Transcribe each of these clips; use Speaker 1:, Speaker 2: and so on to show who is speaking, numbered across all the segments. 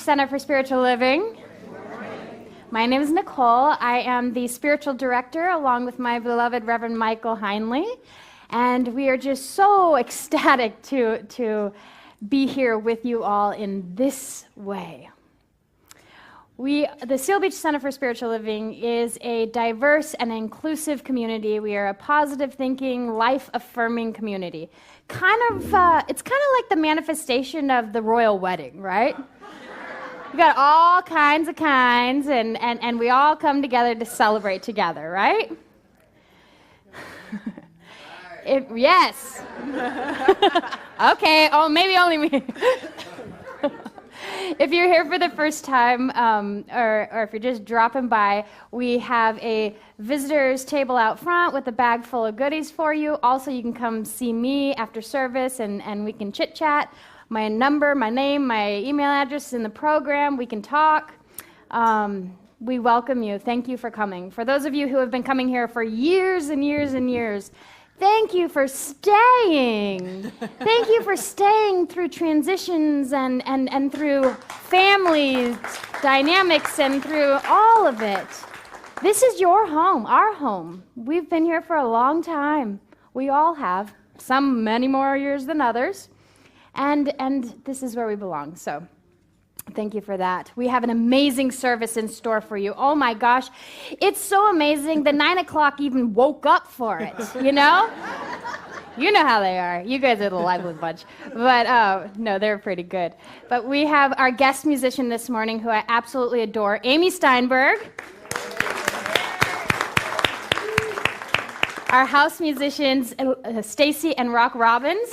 Speaker 1: Center for Spiritual Living. My name is Nicole. I am the spiritual director along with my beloved Reverend Michael Heinle, and we are just so ecstatic to be here with you all in this way. The Seal Beach Center for Spiritual Living is a diverse and inclusive community. We are a positive thinking, life-affirming community. It's kind of like the manifestation of the royal wedding, right? We've got all kinds, and we all come together to celebrate together, right? Yes. Okay, maybe only me. If you're here for the first time, or if you're just dropping by, we have a visitor's table out front with a bag full of goodies for you. Also, you can come see me after service, and we can chit-chat. My number, my name, my email address is in the program. We can talk. We welcome you. Thank you for coming. For those of you who have been coming here for years and years and years, thank you for staying. Thank you for staying through transitions and through family dynamics and through all of it. This is your home, our home. We've been here for a long time. We all have, some many more years than others. And this is where we belong. So thank you for that. We have an amazing service in store for you. Oh my gosh, it's so amazing. The 9 o'clock even woke up for it, you know? You know how they are. You guys are the lively bunch. But no, they're pretty good. But we have our guest musician this morning who I absolutely adore, Amy Steinberg. Our house musicians, Stacy and Rock Robbins.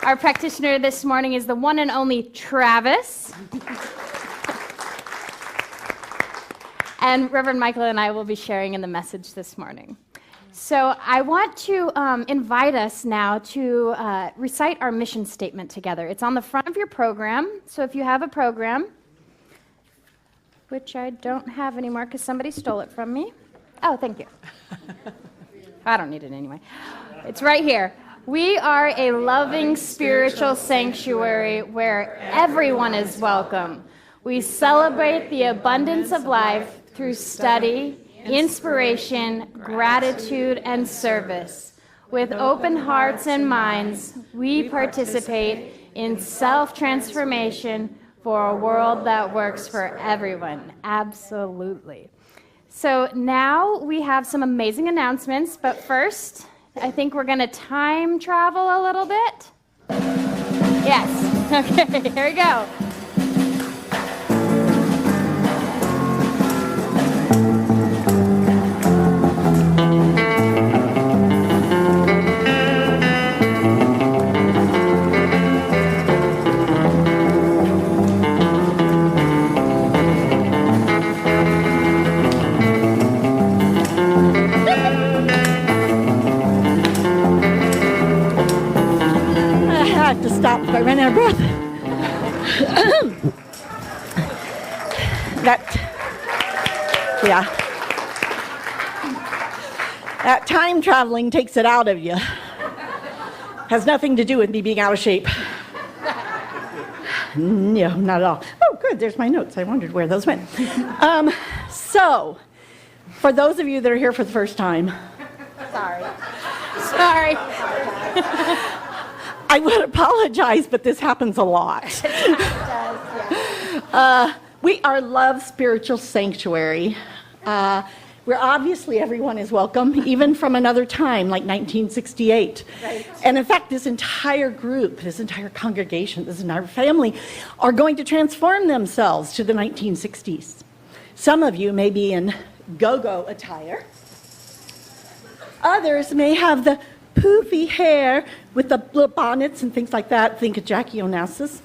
Speaker 1: Our practitioner this morning is the one and only Travis. And Reverend Michael and I will be sharing in the message this morning. So I want to invite us now to recite our mission statement together. It's on the front of your program. So if you have a program, which I don't have anymore because somebody stole it from me. Oh, thank you. I don't need it anyway. It's right here. We are a loving spiritual sanctuary where everyone is welcome. We celebrate the abundance of life through study, inspiration, gratitude, and service. With open hearts and minds, we participate in self-transformation for a world that works for everyone. Absolutely. So now we have some amazing announcements, but first, I think we're going to time travel a little bit. Yes. Okay, here we go. Stop if I run out of breath. That time traveling takes it out of you. Has nothing to do with me being out of shape. No, not at all. Oh, good, there's my notes. I wondered where those went. So, for those of you that are here for the first time, sorry. I would apologize, but this happens a lot. It does, yeah. We are Love Spiritual Sanctuary. Where obviously everyone is welcome, even from another time, like 1968. Right. And in fact, this entire group, this entire congregation, this entire family are going to transform themselves to the 1960s. Some of you may be in go-go attire. Others may have the poofy hair with the little bonnets and things like that. Think of Jackie Onassis.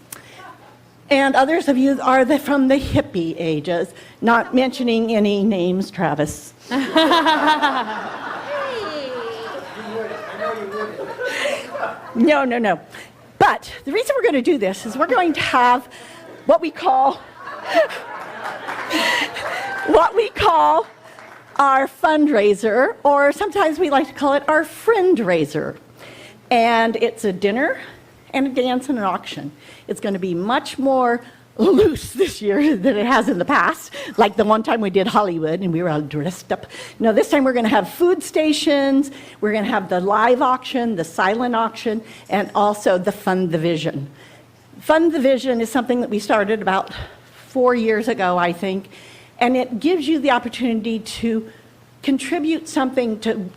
Speaker 1: And others of you are from the hippie ages, not mentioning any names, Travis. No. But the reason we're going to do this is we're going to have what we call our fundraiser, or sometimes we like to call it our friend raiser. And it's a dinner
Speaker 2: and a dance and an auction. It's going to be much more loose this year than it has in the past, like the one time we did Hollywood and we were all dressed up. No, this time we're going to have food stations, we're going to have the live auction, the silent auction, and also the Fund the Vision. Fund the Vision is something that we started about 4 years ago, I think, and it gives you the opportunity to contribute something to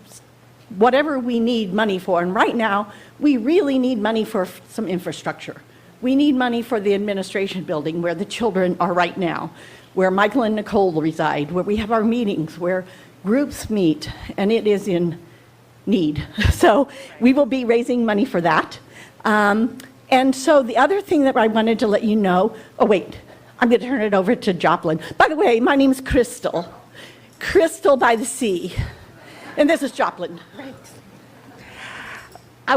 Speaker 2: whatever we need money for. And right now, we really need money for some infrastructure. We need money for the administration building where the children are right now, where Michael and Nicole reside, where we have our meetings, where groups meet, and it is in need. So we will be raising money for that. And so the other thing that I wanted to let you know, oh wait, I'm going to turn it over to Joplin. By the way, my name's Crystal. Crystal by the sea. And this is Joplin.
Speaker 3: Right.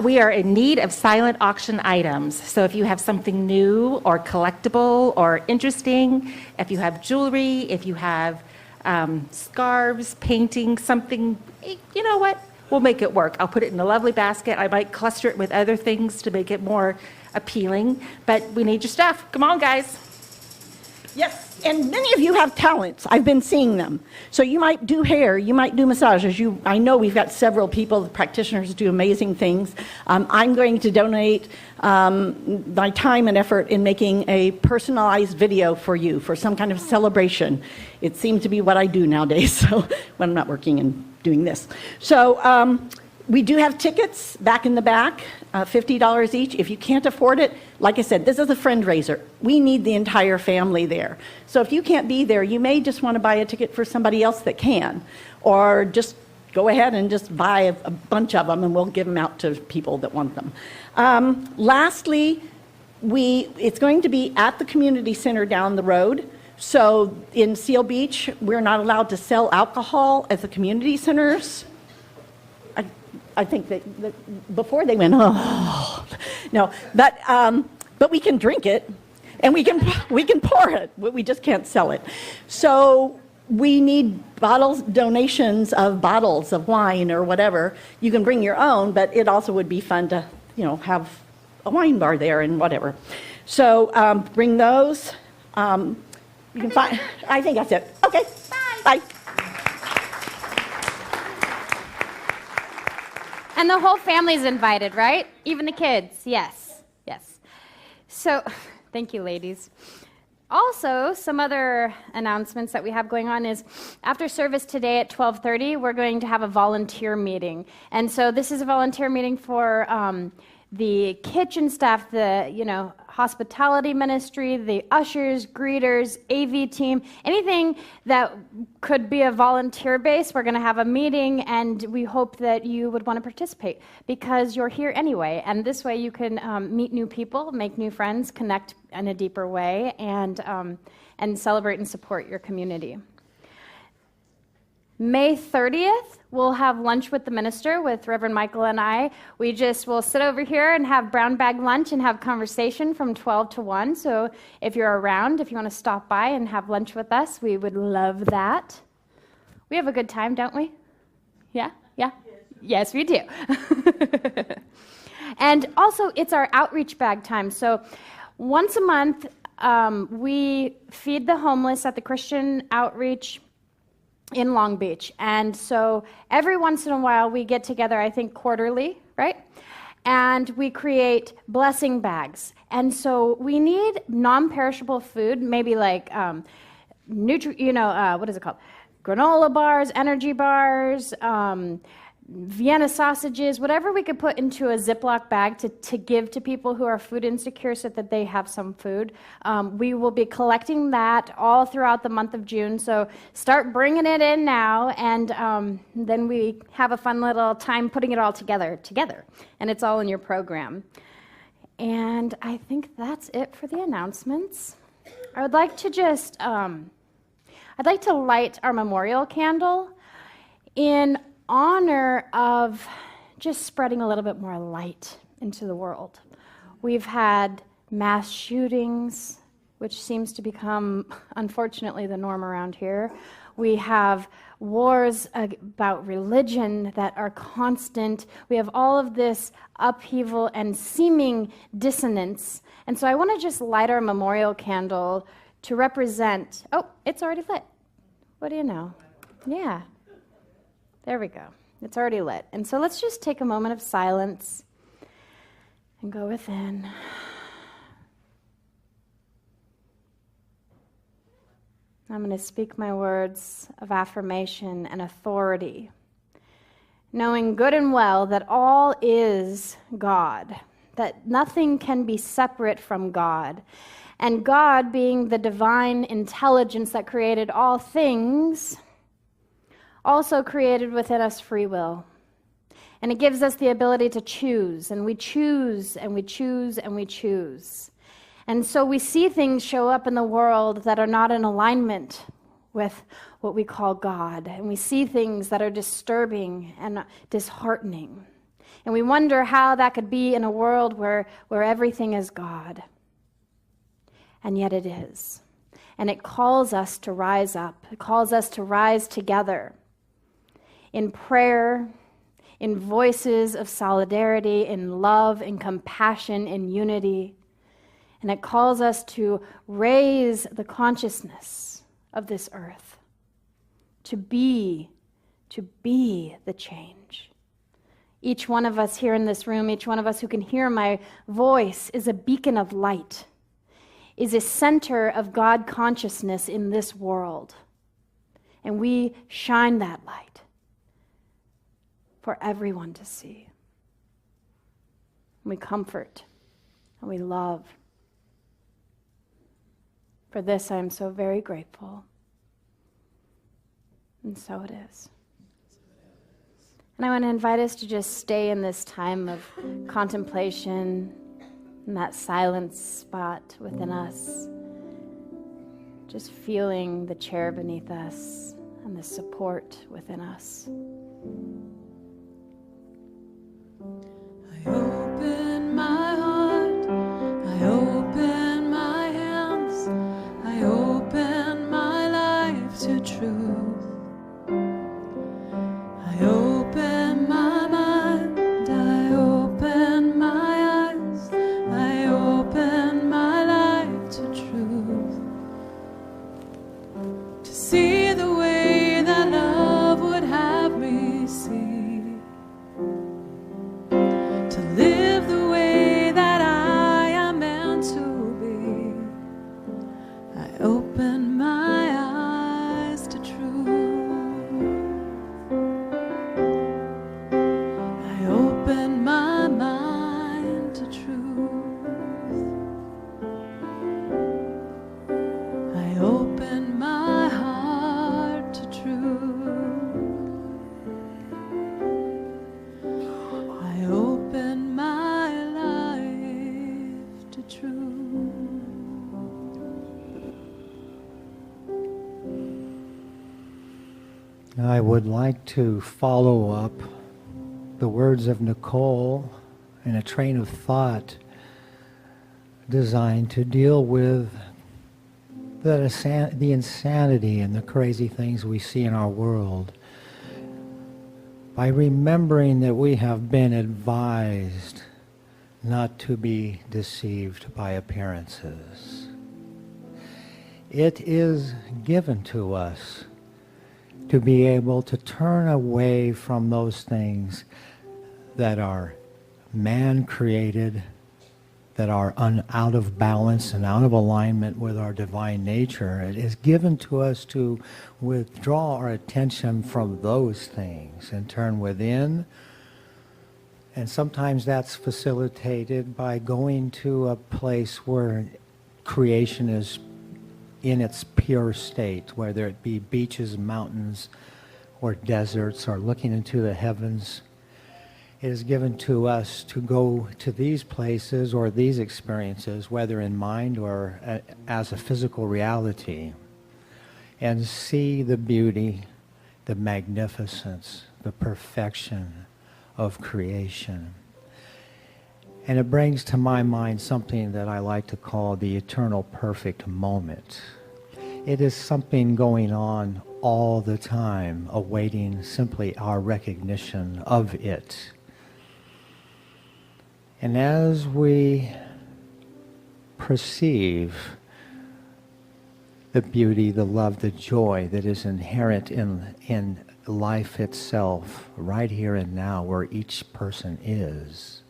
Speaker 3: We are in need of silent auction items. So if you have something new or collectible or interesting, if you have jewelry, if you have scarves, painting, something, you know what? We'll make it work. I'll put it in a lovely basket. I might cluster it with other things to make it more appealing. But we need your stuff. Come on, guys.
Speaker 2: Yes, and many of you have talents. I've been seeing them. So you might do hair, you might do massages. I know we've got several people, the practitioners do amazing things. I'm going to donate my time and effort in making a personalized video for you for some kind of celebration. It seems to be what I do nowadays, so when I'm not working and doing this. So we do have tickets back in the back, $50 each. If you can't afford it, like I said, this is a fundraiser. We need the entire family there. So if you can't be there, you may just want to buy a ticket for somebody else that can, or just go ahead and just buy a bunch of them and we'll give them out to people that want them. Lastly, it's going to be at the community center down the road. So in Seal Beach, we're not allowed to sell alcohol at the community centers. I think that before they went, oh, no, but we can drink it, and we can pour it, but we just can't sell it. So we need donations of bottles of wine or whatever. You can bring your own, but it also would be fun to, have a wine bar there and whatever. So bring those. You can find. I think that's it. Okay. Bye. Bye.
Speaker 1: And the whole family's invited, right? Even the kids. Yes. Yes. So, thank you, ladies. Also, some other announcements that we have going on is after service today at 12:30, we're going to have a volunteer meeting. And so this is a volunteer meeting for the kitchen staff, the hospitality ministry, the ushers, greeters, AV team, anything that could be a volunteer base. We're going to have a meeting, and we hope that you would want to participate because you're here anyway. And this way you can meet new people, make new friends, connect in a deeper way, and celebrate and support your community. May 30th, we'll have lunch with the minister, with Reverend Michael and I. We'll sit over here and have brown bag lunch and have conversation from 12 to 1. So if you're around, if you want to stop by and have lunch with us, we would love that. We have a good time, don't we? Yeah? Yes, we do. And also, it's our outreach bag time. So once a month, we feed the homeless at the Christian Outreach in Long Beach. And so every once in a while we get together, I think quarterly, right? And we create blessing bags. And so we need non-perishable food, maybe like what is it called? Granola bars, energy bars, Vienna sausages, whatever we could put into a Ziploc bag to give to people who are food insecure so that they have some food. We will be collecting that all throughout the month of June, so start bringing it in now, and then we have a fun little time putting it all together, and it's all in your program. And I think that's it for the announcements. I would like to just, I'd like to light our memorial candle in honor of just spreading a little bit more light into the world. We've had mass shootings, which seems to become, unfortunately, the norm around here. We have wars about religion that are constant. We have all of this upheaval and seeming dissonance. And so I want to just light our memorial candle to represent, oh, it's already lit. What do you know? Yeah. There we go. It's already lit. And so let's just take a moment of silence and go within. I'm going to speak my words of affirmation and authority, knowing good and well that all is God, that nothing can be separate from God. And God, being the divine intelligence that created all things, also created within us free will. And it gives us the ability to choose, and we choose, and we choose, and we choose. And so we see things show up in the world that are not in alignment with what we call God. And we see things that are disturbing and disheartening. And we wonder how that could be in a world where everything is God. And yet it is. And it calls us to rise up. It calls us to rise together in prayer, in voices of solidarity, in love, in compassion, in unity. And it calls us to raise the consciousness of this earth, to be the change. Each one of us here in this room, each one of us who can hear my voice is a beacon of light, is a center of God consciousness in this world. And we shine that light for everyone to see. We comfort and we love. For this, I am so very grateful. And so it is. And I want to invite us to just stay in this time of contemplation, in that silent spot within us, just feeling the chair beneath us and the support within us.
Speaker 4: I open my heart, I open my hands, I open my life to truth. I open my mind, I open my eyes, I open my life to truth. To see the way that love would have me see. To live the way that I am meant to be. I open my eyes to truth. I open my mind to truth. I open my heart to truth. I open my life to truth.
Speaker 5: I would like to follow up the words of Nicole in a train of thought designed to deal with the insanity and the crazy things we see in our world by remembering that we have been advised not to be deceived by appearances. It is given to us to be able to turn away from those things that are man-created, that are out of balance and out of alignment with our divine nature. It is given to us to withdraw our attention from those things and turn within. And sometimes that's facilitated by going to a place where creation is in its pure state, whether it be beaches, mountains, or deserts, or looking into the heavens. It is given to us to go to these places or these experiences, whether in mind or as a physical reality, and see the beauty, the magnificence, the perfection of creation. And it brings to my mind something that I like to call the eternal perfect moment. It is something going on all the time, awaiting simply our recognition of it. And as we perceive the beauty, the love, the joy that is inherent in life itself, right here and now, where each person is,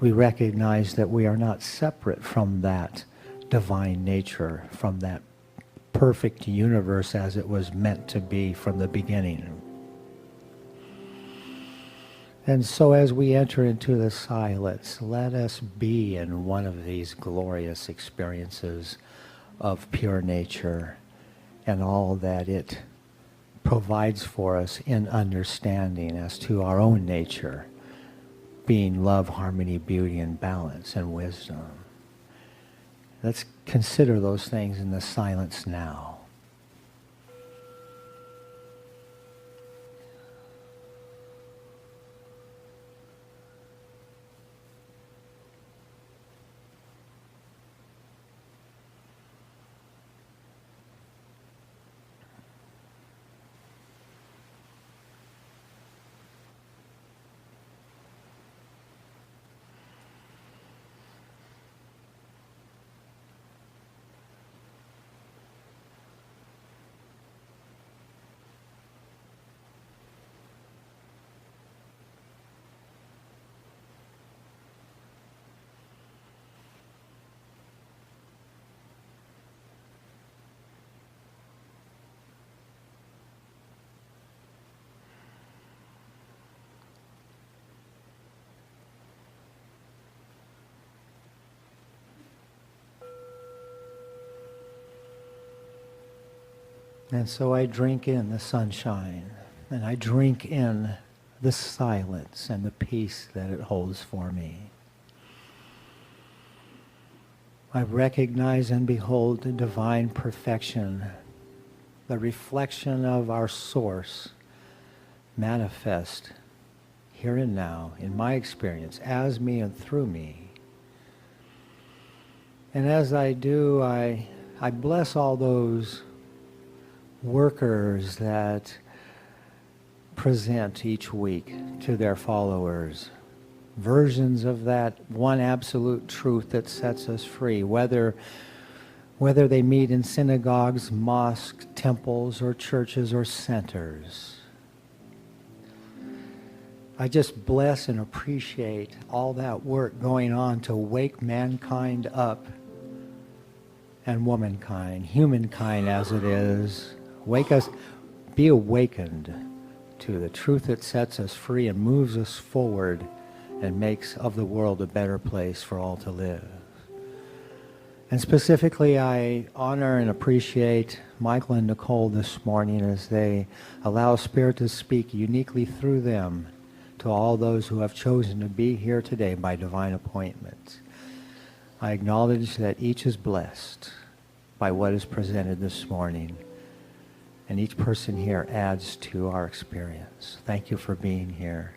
Speaker 5: we recognize that we are not separate from that divine nature, from that perfect universe as it was meant to be from the beginning. And so as we enter into the silence, let us be in one of these glorious experiences of pure nature and all that it provides for us in understanding as to our own nature, being love, harmony, beauty, and balance, and wisdom. Let's consider those things in the silence now. And so I drink in the sunshine, and I drink in the silence and the peace that it holds for me. I recognize and behold the divine perfection, the reflection of our source manifest here and now in my experience as me and through me. And as I do, I bless all those workers that present each week to their followers versions of that one absolute truth that sets us free, whether they meet in synagogues, mosques, temples, or churches or centers. I just bless and appreciate all that work going on to wake mankind up, and womankind, humankind as it is. Wake us, be awakened to the truth that sets us free and moves us forward and makes of the world a better place for all to live. And specifically, I honor and appreciate Michael and Nicole this morning as they allow Spirit to speak uniquely through them to all those who have chosen to be here today by divine appointment. I acknowledge that each is blessed by what is presented this morning. And each person here adds to our experience. Thank you for being here.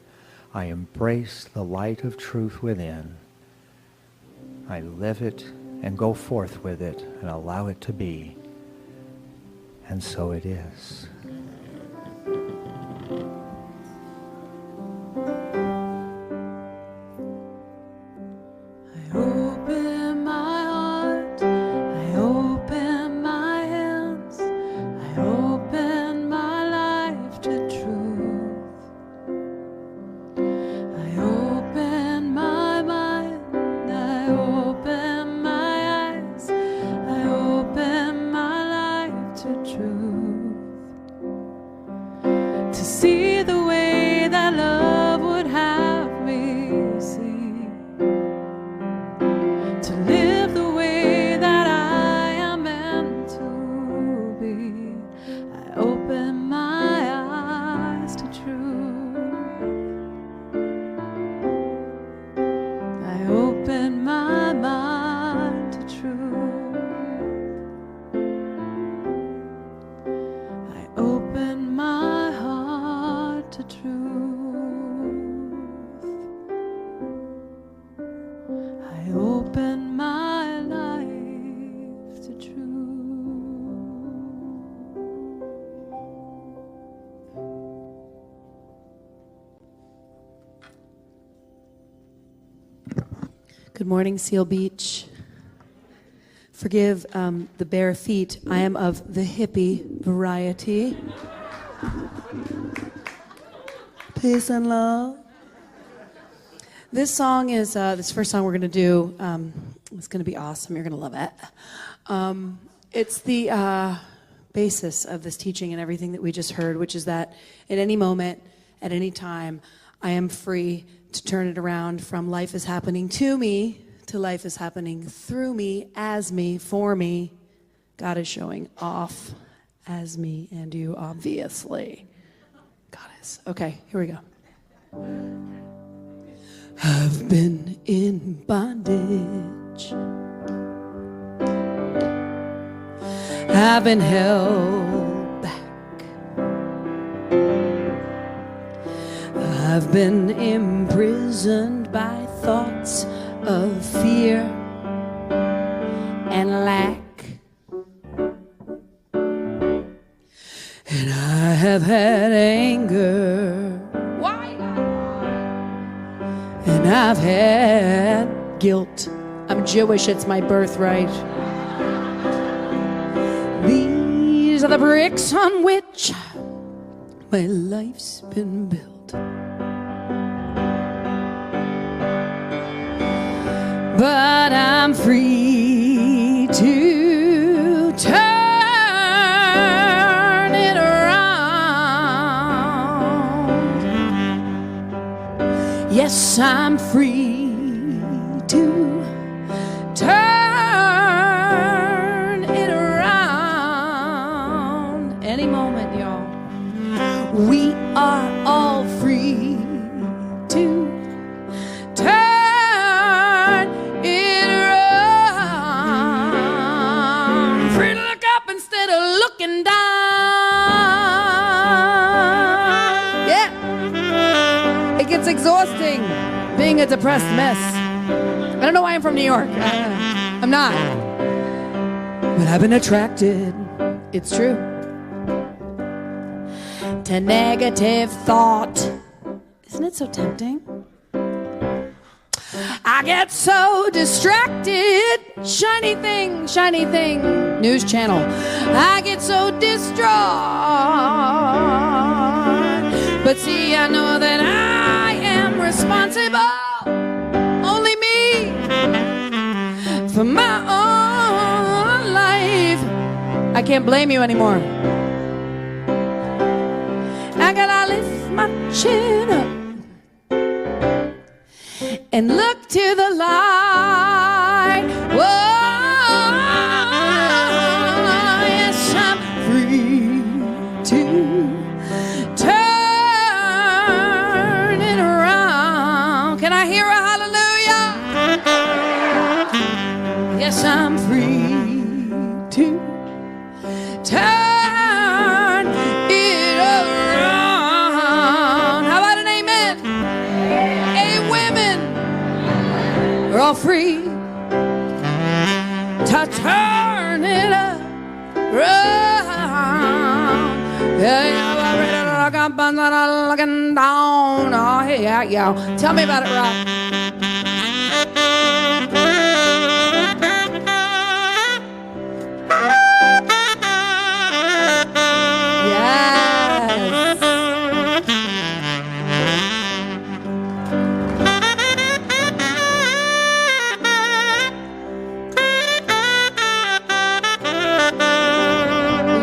Speaker 5: I embrace the light of truth within. I live it and go forth with it and allow it to be. And so it is.
Speaker 4: I open my heart, I open my hands, I open my life to truth. I open my mind, I open my eyes, I open my life to truth. Good morning, Seal Beach. Forgive the bare feet. I am of the hippie variety. Peace and love. This song is this first song we're going to do. It's going to be awesome. You're going to love it. It's the basis of this teaching and everything that we just heard, which is that at any moment, at any time, I am free to turn it around from life is happening to me to life is happening through me, as me, for me. God is showing off as me and you, obviously. God is. Okay, here we go. I've been in bondage. I've been held back. I've been imprisoned by thoughts of fear and lack. And I have had anger. Why not? And I've had guilt. I'm Jewish, it's my birthright. These are the bricks on which my life's been built. But I'm free to turn it around. Yes, I'm free to turn it around. Any moment, y'all. We are all free to turn it around. Free to look up instead of looking down. Yeah. It gets exhausting being a depressed mess. I don't know why I'm from New York. I'm not. But I've been attracted, it's true, to negative thought. Isn't it so tempting? I get so distracted. Shiny thing, news channel. I get so distraught. But see, I know that I am responsible, only me, for my own life. I can't blame you anymore. I gotta lift my chin up and look to the light. Whoa, yes, I'm free to turn it around. Can I hear a hallelujah? Yes, I'm free to turn it around. How about an amen? We're all free to turn it around. Yeah, looking down. Oh, yeah, yeah. Tell me about it, Rob.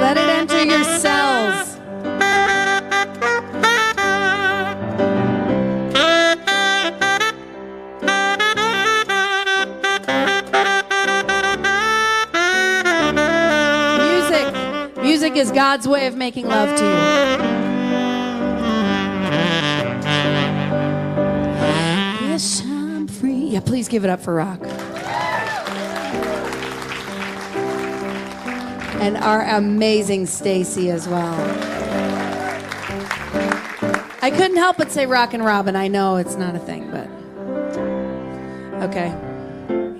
Speaker 4: Let it enter your cells. Music is God's way of making love to you. Yes, I'm free. Yeah, please give it up for Rock. And our amazing Stacy as well. I couldn't help but say Rock and Robin. I know it's not a thing, but okay.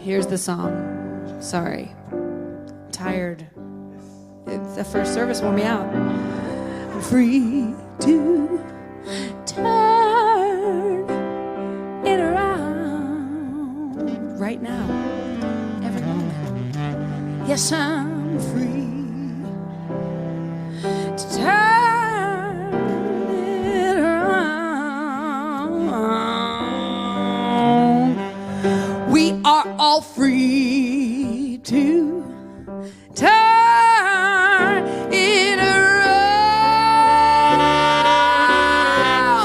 Speaker 4: Here's the song. Sorry. I'm tired. The first service wore me out. I'm free to turn it around. Right right now, every moment. Yes, I'm free to turn it around. We are all free to turn it around.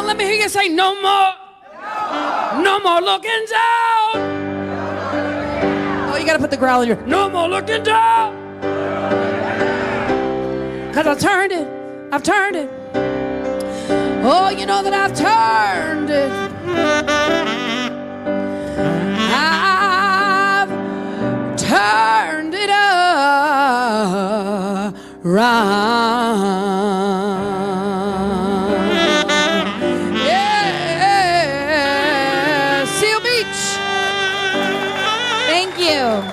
Speaker 4: Let me hear you say, no more. No more looking down. Oh, you gotta put the growl in your, no more looking down. Cause I've turned it. Oh, you know that I've turned it. I've turned it around. Yeah, Seal Beach. Thank you.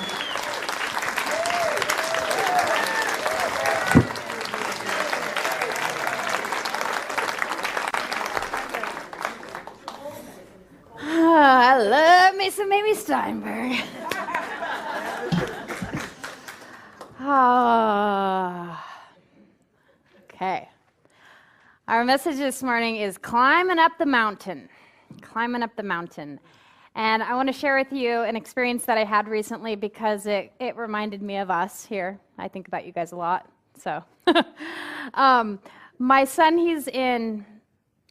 Speaker 1: I love me some Amy Steinberg. Okay. Our message this morning is climbing up the mountain. Climbing up the mountain. And I want to share with you an experience that I had recently because it reminded me of us here. I think about you guys a lot. So, my son, he's in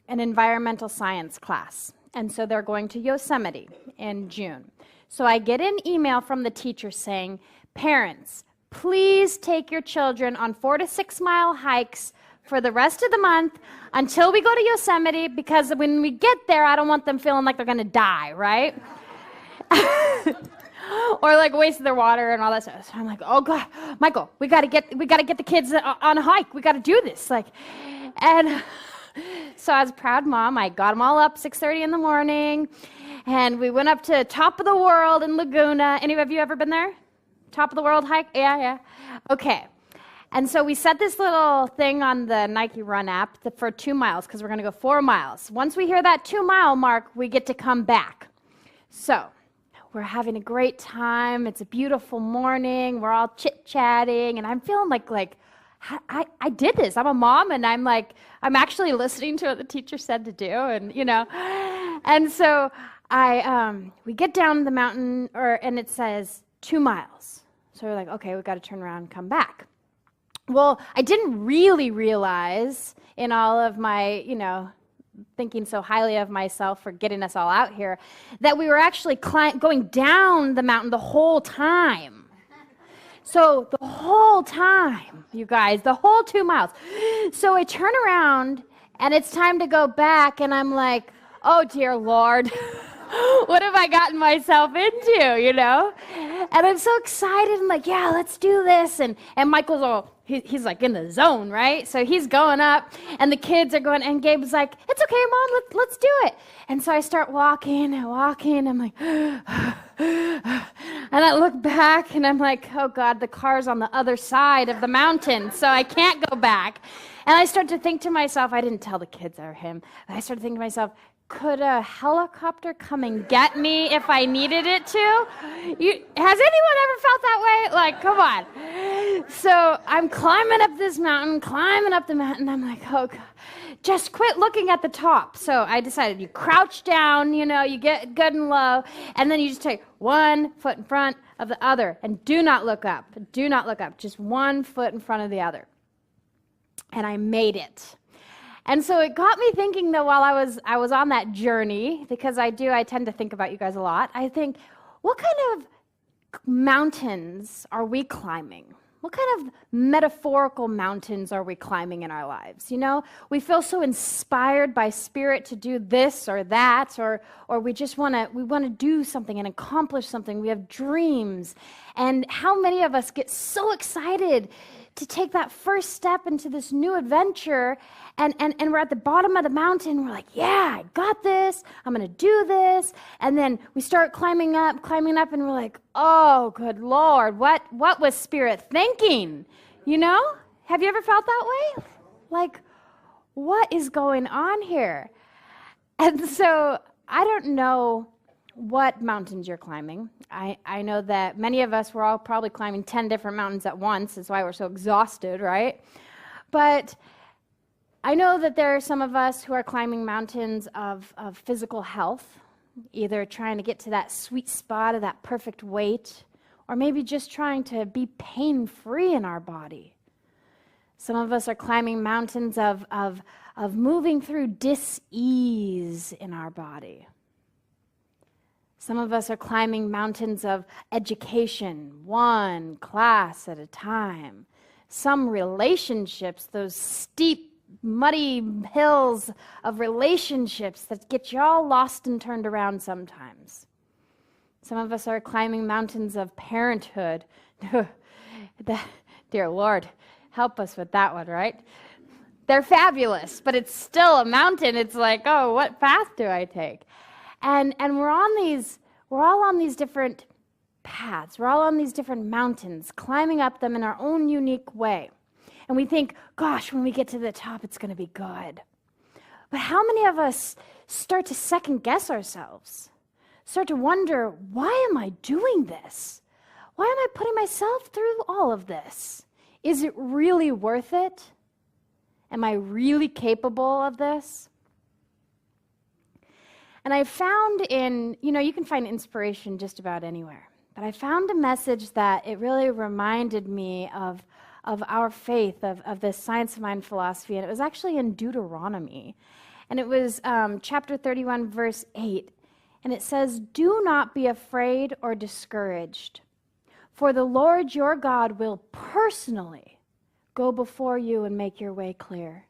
Speaker 1: an environmental science class. And so they're going to Yosemite in June. So I get an email from the teacher saying, parents, please take your children on 4 to 6 mile hikes for the rest of the month until we go to Yosemite, because when we get there, I don't want them feeling like they're going to die, right? Or like waste their water and all that stuff. So I'm like, oh God, Michael, we got to get the kids on a hike. We got to do this. And so as a proud mom, I got them all up 6:30 in the morning, and we went up to Top of the World in Laguna. Any of you ever been there? Top of the World hike? Yeah. Okay. And so we set this little thing on the Nike Run app for 2 miles, because we're going to go 4 miles. Once we hear that 2 mile mark, we get to come back. So we're having a great time. It's a beautiful morning. We're all chit-chatting, and I'm feeling like I did this. I'm a mom, and I'm actually listening to what the teacher said to do, and And so we get down the mountain, and it says 2 miles. So we're like, okay, we've got to turn around and come back. Well, I didn't really realize in all of my, thinking so highly of myself for getting us all out here, that we were actually going down the mountain the whole time. So the whole time, you guys, the whole 2 miles. So I turn around, and it's time to go back, and I'm like, oh, dear Lord, what have I gotten myself into, And I'm so excited. I'm like, yeah, let's do this. And Michael's all, he's like in the zone, right? So he's going up, and the kids are going, and Gabe's like, it's okay, Mom, let's do it. And so I start walking. I'm like, and I look back, and I'm like, oh God, the car's on the other side of the mountain, so I can't go back. And I start to think to myself, I didn't tell the kids or him, but I started thinking to myself, could a helicopter come and get me if I needed it to? Has anyone ever felt that way? Come on. So I'm climbing up the mountain. I'm like, oh God, just quit looking at the top. So I decided you crouch down, you get good and low, and then you just take 1 foot in front of the other, and do not look up. Do not look up. Just 1 foot in front of the other. And I made it. And so it got me thinking, though, while I was on that journey, because I tend to think about you guys a lot. I think, what kind of mountains are we climbing? What kind of metaphorical mountains are we climbing in our lives? We feel so inspired by Spirit to do this or that, or we just want to do something and accomplish something. We have dreams. And how many of us get so excited to take that first step into this new adventure, and we're at the bottom of the mountain. We're like, yeah, I got this. I'm going to do this. And then we start climbing up, and we're like, oh, good Lord, what was Spirit thinking? Have you ever felt that way? Like, what is going on here? And so I don't know what mountains you're climbing. I know that many of us, we're all probably climbing 10 different mountains at once. That's why we're so exhausted, right? But I know that there are some of us who are climbing mountains of physical health, either trying to get to that sweet spot of that perfect weight, or maybe just trying to be pain-free in our body. Some of us are climbing mountains of moving through dis-ease in our body. Some of us are climbing mountains of education, one class at a time. Some relationships, those steep, muddy hills of relationships that get you all lost and turned around sometimes. Some of us are climbing mountains of parenthood. Dear Lord, help us with that one, right? They're fabulous, but it's still a mountain. It's like, oh, what path do I take? And we're all on these different paths. We're all on these different mountains, climbing up them in our own unique way. And we think, gosh, when we get to the top, it's going to be good. But how many of us start to second guess ourselves? Start to wonder, why am I doing this? Why am I putting myself through all of this? Is it really worth it? Am I really capable of this? And I found you can find inspiration just about anywhere. But I found a message that it really reminded me of our faith, of this science of mind philosophy. And it was actually in Deuteronomy. And it was chapter 31, verse 8. And it says, "Do not be afraid or discouraged, for the Lord your God will personally go before you and make your way clear.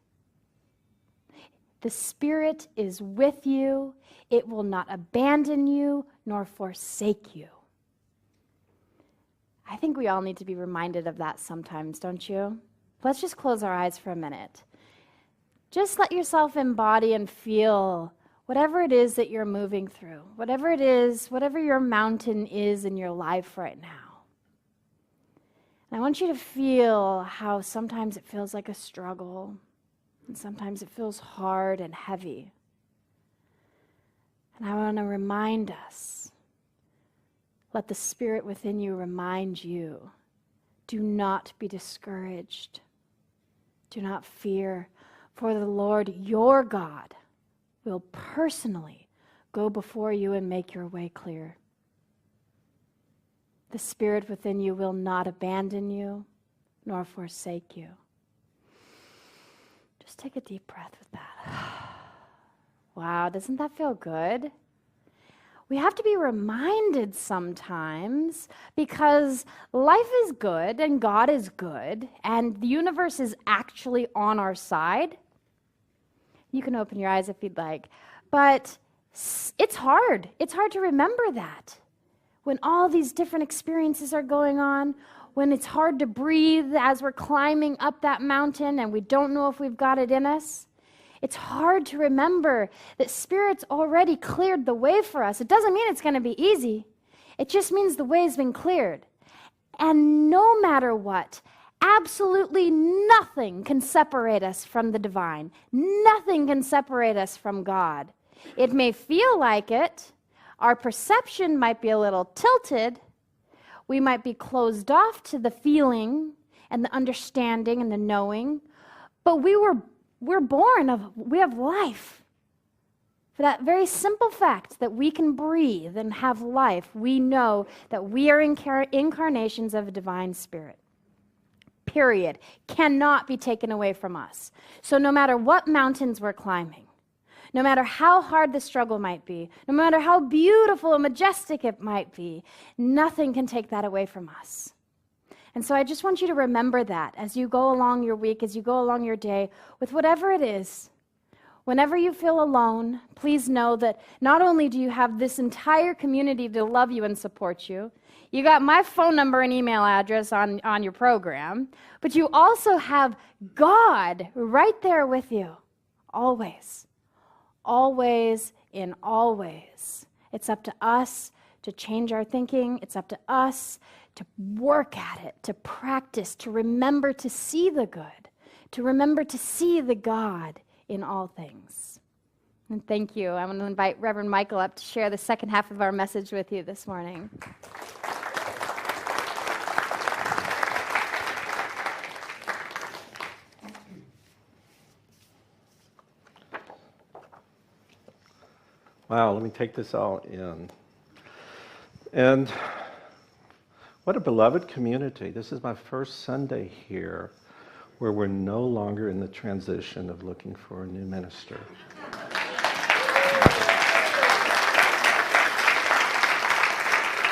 Speaker 1: The Spirit is with you. It will not abandon you nor forsake you." I think we all need to be reminded of that sometimes, don't you? Let's just close our eyes for a minute. Just let yourself embody and feel whatever it is that you're moving through, whatever it is, whatever your mountain is in your life right now. And I want you to feel how sometimes it feels like a struggle, and sometimes it feels hard and heavy. And I want to remind us, let the Spirit within you remind you, do not be discouraged. Do not fear, for the Lord your God will personally go before you and make your way clear. The Spirit within you will not abandon you nor forsake you. Just take a deep breath with that. Wow, doesn't that feel good? We have to be reminded sometimes, because life is good and God is good and the universe is actually on our side. You can open your eyes if you'd like. But it's hard. It's hard to remember that. When all these different experiences are going on, when it's hard to breathe as we're climbing up that mountain and we don't know if we've got it in us, it's hard to remember that Spirit's already cleared the way for us. It doesn't mean it's going to be easy. It just means the way's been cleared. And no matter what, absolutely nothing can separate us from the divine. Nothing can separate us from God. It may feel like it. Our perception might be a little tilted. We might be closed off to the feeling and the understanding and the knowing. But we're born we have life. For that very simple fact that we can breathe and have life, we know that we are incarnations of a divine Spirit. Period. Cannot be taken away from us. So no matter what mountains we're climbing, no matter how hard the struggle might be, no matter how beautiful and majestic it might be, nothing can take that away from us. And so I just want you to remember that as you go along your week, as you go along your day, with whatever it is. Whenever you feel alone, please know that not only do you have this entire community to love you and support you, you got my phone number and email address on your program, but you also have God right there with you, always. Always, in all ways. It's up to us to change our thinking. It's up to us to work at it, to practice, to remember to see the good, to remember to see the God in all things. And thank you. I'm going to invite Reverend Michael up to share the second half of our message with you this morning.
Speaker 6: Wow, let me take this all in. And what a beloved community. This is my first Sunday here where we're no longer in the transition of looking for a new minister.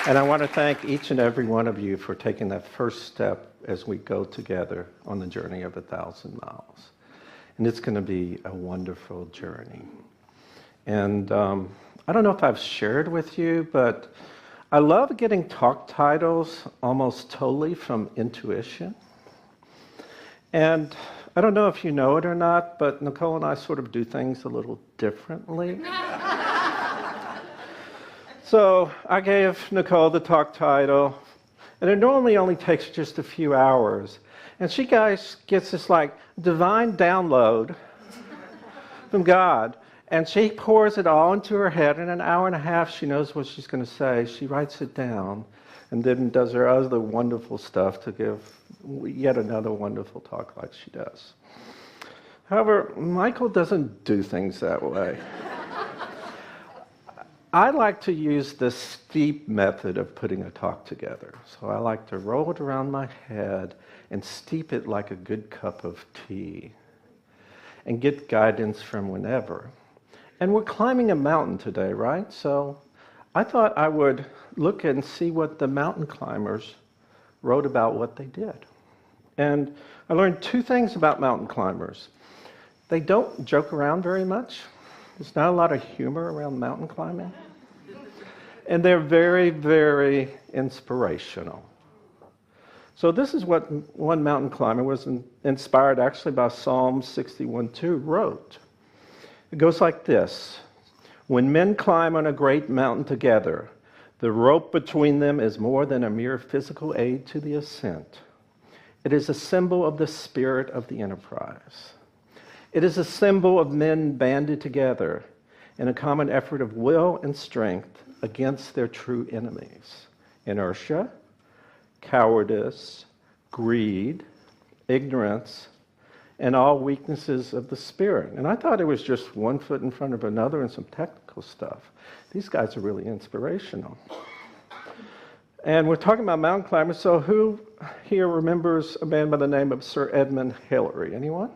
Speaker 6: And I want to thank each and every one of you for taking that first step as we go together on the journey of 1,000 miles. And it's going to be a wonderful journey. And I don't know if I've shared with you, but I love getting talk titles almost totally from intuition. And I don't know if you know it or not, but Nicole and I sort of do things a little differently. So I gave Nicole the talk title, and it normally only takes just a few hours. And she gets this like divine download from God. And she pours it all into her head. In an hour and a half, she knows what she's going to say. She writes it down and then does her other wonderful stuff to give yet another wonderful talk like she does. However, Michael doesn't do things that way. I like to use the steep method of putting a talk together. So I like to roll it around my head and steep it like a good cup of tea and get guidance from whenever. And we're climbing a mountain today, right? So I thought I would look and see what the mountain climbers wrote about what they did. And I learned two things about mountain climbers. They don't joke around very much. There's not a lot of humor around mountain climbing. And they're very, very inspirational. So this is what one mountain climber was inspired actually by Psalm 61:2 wrote. It goes like this: when men climb on a great mountain together, the rope between them is more than a mere physical aid to the ascent. It is a symbol of the spirit of the enterprise. It is a symbol of men banded together in a common effort of will and strength against their true enemies: inertia, cowardice, greed, ignorance, and all weaknesses of the spirit. And I thought it was just one foot in front of another and some technical stuff. These guys are really inspirational. And we're talking about mountain climbers, so who here remembers a man by the name of Sir Edmund Hillary? Anyone?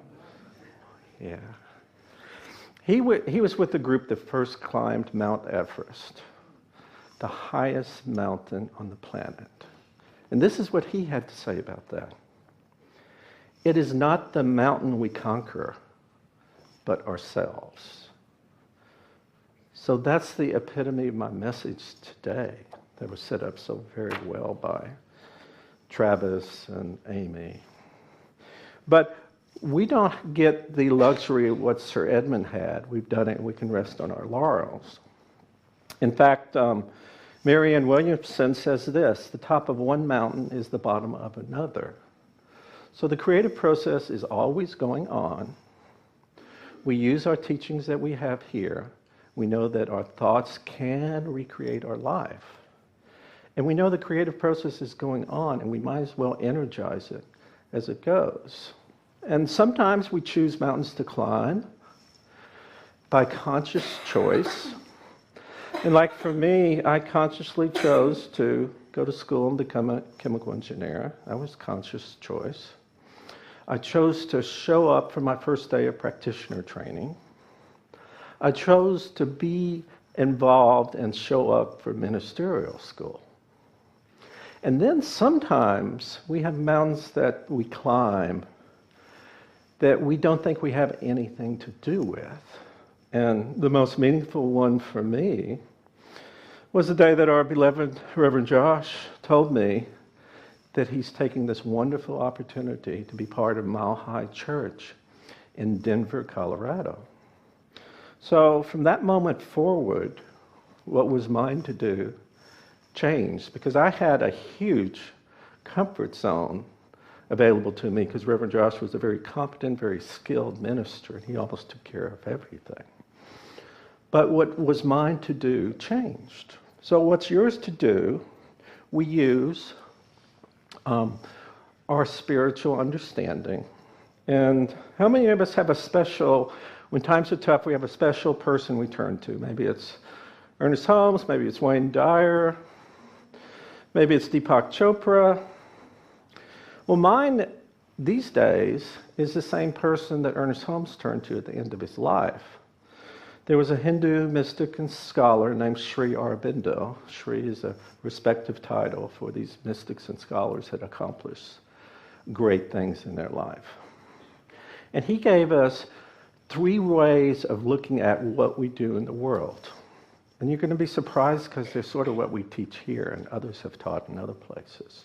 Speaker 6: Yeah. He was with the group that first climbed Mount Everest, the highest mountain on the planet. And this is what he had to say about that. It is not the mountain we conquer, but ourselves. So that's the epitome of my message today that was set up so very well by Travis and Amy. But we don't get the luxury of what Sir Edmund had. We've done it and we can rest on our laurels. In fact, Marianne Williamson says this: the top of one mountain is the bottom of another. So the creative process is always going on. We use our teachings that we have here. We know that our thoughts can recreate our life. And we know the creative process is going on, and we might as well energize it as it goes. And sometimes we choose mountains to climb by conscious choice. And like for me, I consciously chose to go to school and become a chemical engineer. That was conscious choice. I chose to show up for my first day of practitioner training. I chose to be involved and show up for ministerial school. And then sometimes we have mountains that we climb that we don't think we have anything to do with. And the most meaningful one for me was the day that our beloved Reverend Josh told me that he's taking this wonderful opportunity to be part of Mile High Church in Denver, Colorado. So from that moment forward, what was mine to do changed, because I had a huge comfort zone available to me because Reverend Josh was a very competent, very skilled minister, and he almost took care of everything. But what was mine to do changed. So what's yours to do, we use our spiritual understanding. And how many of us have a special, when times are tough, we have a special person we turn to? Maybe it's Ernest Holmes, maybe it's Wayne Dyer, maybe it's Deepak Chopra. Well, mine these days is the same person that Ernest Holmes turned to at the end of his life. There was a Hindu mystic and scholar named Sri Aurobindo. Sri is a respective title for these mystics and scholars that accomplish great things in their life. And he gave us 3 ways of looking at what we do in the world. And you're going to be surprised because they're sort of what we teach here and others have taught in other places.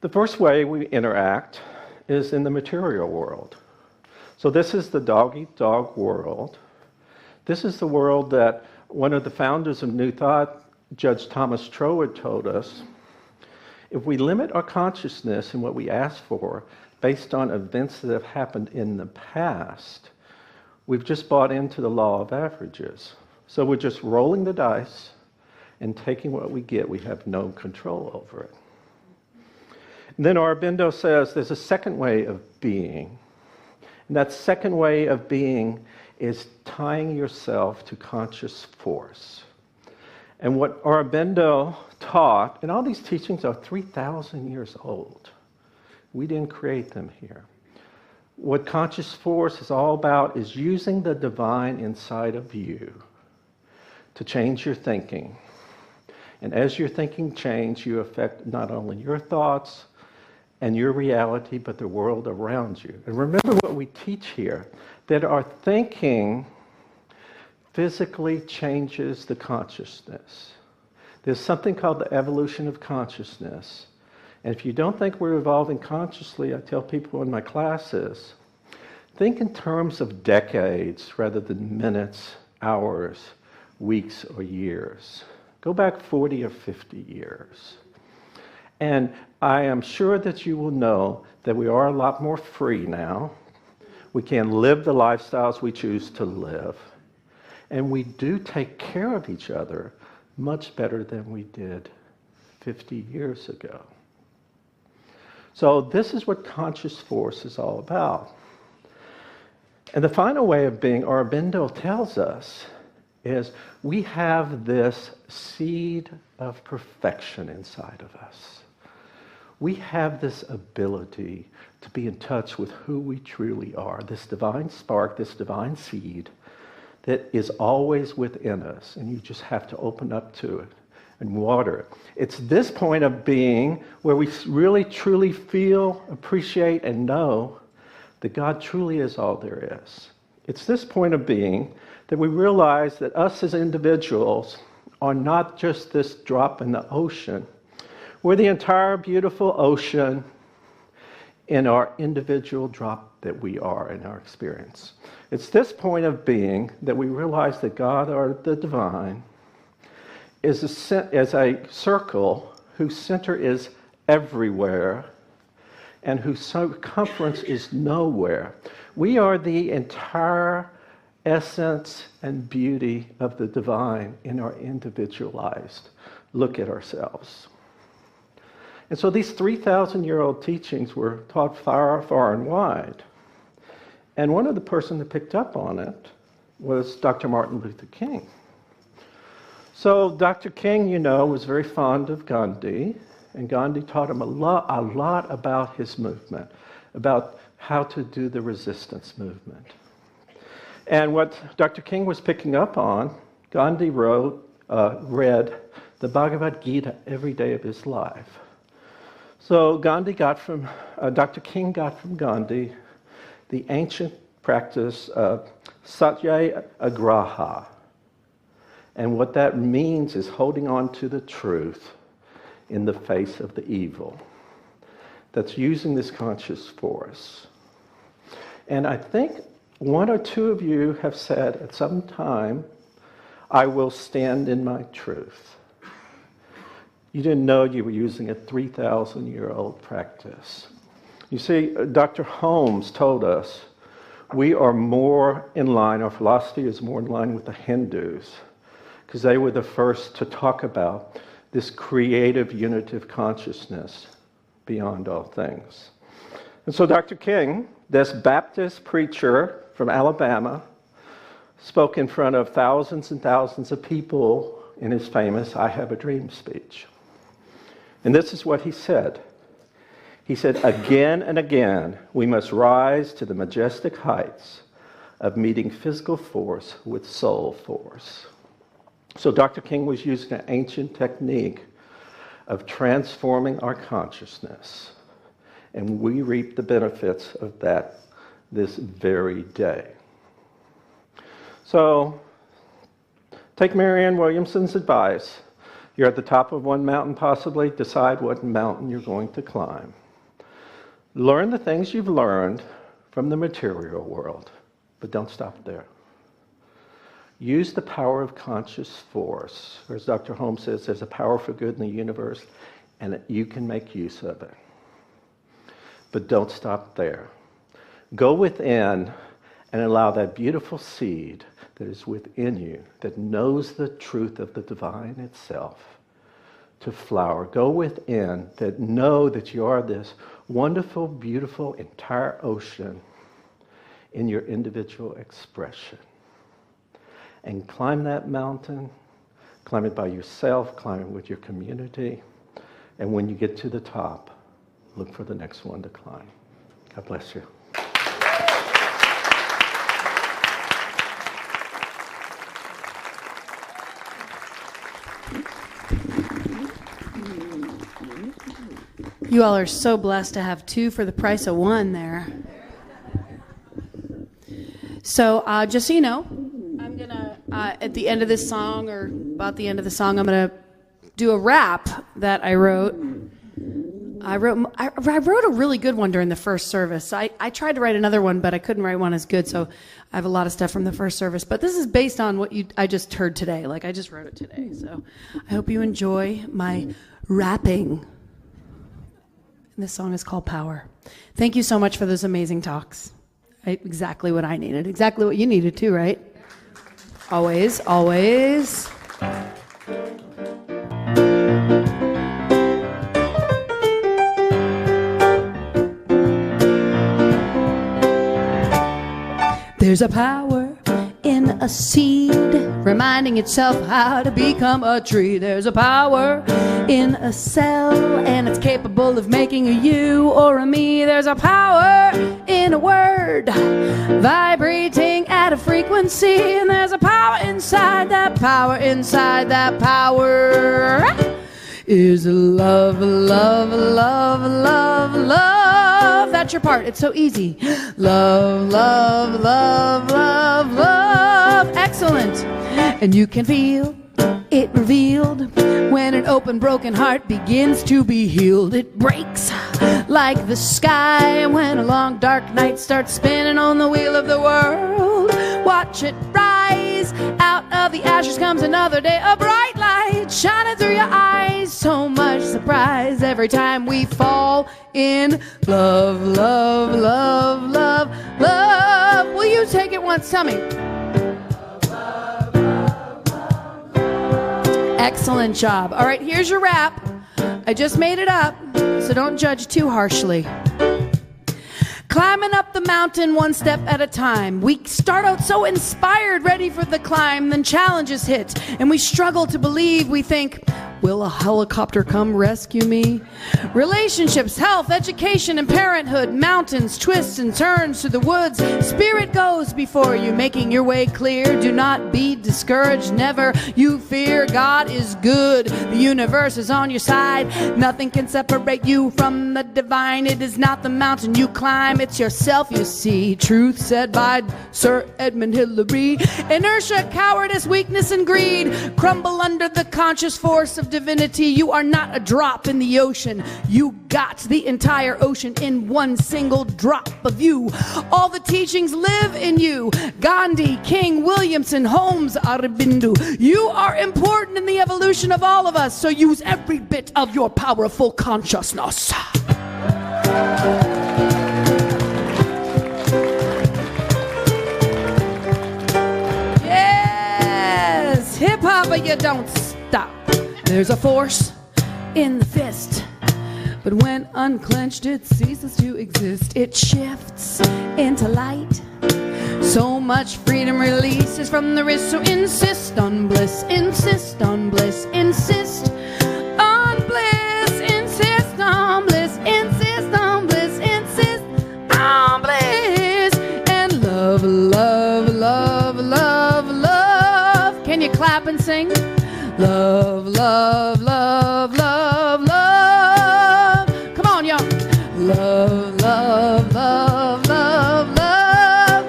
Speaker 6: The first way we interact is in the material world. So this is the dog-eat-dog world. This is the world that one of the founders of New Thought, Judge Thomas Troward, told us, if we limit our consciousness and what we ask for based on events that have happened in the past, we've just bought into the law of averages. So we're just rolling the dice and taking what we get. We have no control over it. And then Aurobindo says there's a second way of being. And that second way of being is tying yourself to conscious force. And what Aurobindo taught, and all these teachings are 3,000 years old. We didn't create them here. What conscious force is all about is using the divine inside of you to change your thinking. And as your thinking changes, you affect not only your thoughts and your reality, but the world around you. And remember what we teach here, that our thinking physically changes the consciousness. There's something called the evolution of consciousness. And if you don't think we're evolving consciously, I tell people in my classes, think in terms of decades rather than minutes, hours, weeks, or years. Go back 40 or 50 years. And I am sure that you will know that we are a lot more free now. We can live the lifestyles we choose to live. And we do take care of each other much better than we did 50 years ago. So this is what conscious force is all about. And the final way of being, Aurobindo tells us, is we have this seed of perfection inside of us. We have this ability to be in touch with who we truly are, this divine spark, this divine seed that is always within us, and you just have to open up to it and water it. It's this point of being where we really truly feel, appreciate, and know that God truly is all there is. It's this point of being that we realize that us as individuals are not just this drop in the ocean. We're the entire beautiful ocean in our individual drop that we are in our experience. It's this point of being that we realize that God, or the divine, is a circle whose center is everywhere and whose circumference is nowhere. We are the entire essence and beauty of the divine in our individualized look at ourselves. And so these 3,000-year-old teachings were taught far, far and wide. And one of the person that picked up on it was Dr. Martin Luther King. So Dr. King, you know, was very fond of Gandhi, and Gandhi taught him a lot about his movement, about how to do the resistance movement. And what Dr. King was picking up on, Gandhi read the Bhagavad Gita every day of his life. So Dr. King got from Gandhi the ancient practice of satyagraha. And what that means is holding on to the truth in the face of the evil. That's using this conscious force. And I think one or two of you have said at some time, I will stand in my truth. You didn't know you were using a 3,000-year-old practice. You see, Dr. Holmes told us, We are more in line, our philosophy is more in line with the Hindus, because they were the first to talk about this creative unity of consciousness beyond all things. And so Dr. King, this Baptist preacher from Alabama, spoke in front of thousands and thousands of people in his famous I Have a Dream speech. And this is what he said. He said, again and again, we must rise to the majestic heights of meeting physical force with soul force. So Dr. King was using an ancient technique of transforming our consciousness, and we reap the benefits of that this very day. So take Marianne Williamson's advice. You're at the top of one mountain, possibly. Decide what mountain you're going to climb. Learn the things you've learned from the material world, but don't stop there. Use the power of conscious force. As Dr. Holmes says, there's a power for good in the universe, and you can make use of it. But don't stop there. Go within and allow that beautiful seed that is within you, that knows the truth of the divine itself, to flower. Go within, that know that you are this wonderful, beautiful, entire ocean in your individual expression. And climb that mountain, climb it by yourself, climb it with your community, and when you get to the top, look for the next one to climb. God bless you.
Speaker 4: You all are so blessed to have two for the price of one there. So just so you know, I'm going to, at the end of this song, or about the end of the song, I'm going to do a rap that I wrote. I wrote a really good one during the first service. I tried to write another one, but I couldn't write one as good, so I have a lot of stuff from the first service. But this is based on what I just heard today. Like, I just wrote it today. So I hope you enjoy my rapping. And this song is called Power. Thank you so much for those amazing talks. Exactly what I needed. Exactly what you needed too, right? Always, always. There's a power in a seed, reminding itself how to become a tree. There's a power in a cell, and it's capable of making a you or a me. There's a power in a word, vibrating at a frequency. And there's a power inside that power, inside that power is love, love, love, love, love. That's your part. It's so easy. Love, love, love, love, love. Excellent. And you can feel it revealed when an open, broken heart begins to be healed. It breaks like the sky when a long, dark night starts spinning on the wheel of the world. Watch it rise. Out of the ashes comes another day, a bright light shining through your eyes. So much surprise every time we fall in love, love, love, love, love. Will you take it once? Tell me. Excellent job. All right, here's your rap. I just made it up, so don't judge too harshly. Climbing up the mountain one step at a time. We start out so inspired, ready for the climb, then challenges hit, and we struggle to believe. We think, will a helicopter come rescue me? Relationships, health, education, and parenthood, mountains, twists and turns to the woods. Spirit goes before you, making your way clear. Do not be discouraged, never you fear. God is good, the universe is on your side. Nothing can separate you from the divine. It is not the mountain you climb, it's yourself you see. Truth said by Sir Edmund Hillary. Inertia, cowardice, weakness, and greed crumble under the conscious force of divinity. You are not a drop in the ocean. You got the entire ocean in one single drop of you. All the teachings live in you. Gandhi, King, Williamson, Holmes, Aurobindo. You are important in the evolution of all of us, so use every bit of your powerful consciousness. don't stop. There's a force in the fist, but when unclenched it ceases to exist. It shifts into light. So much freedom releases from the wrist. So insist on bliss, insist on bliss, insist on bliss, insist on bliss, insist on bliss, insist on bliss. And love, love, love, love, love. Can you clap and sing? Love, love, love, love, love. Come on, y'all. Love, love, love, love, love.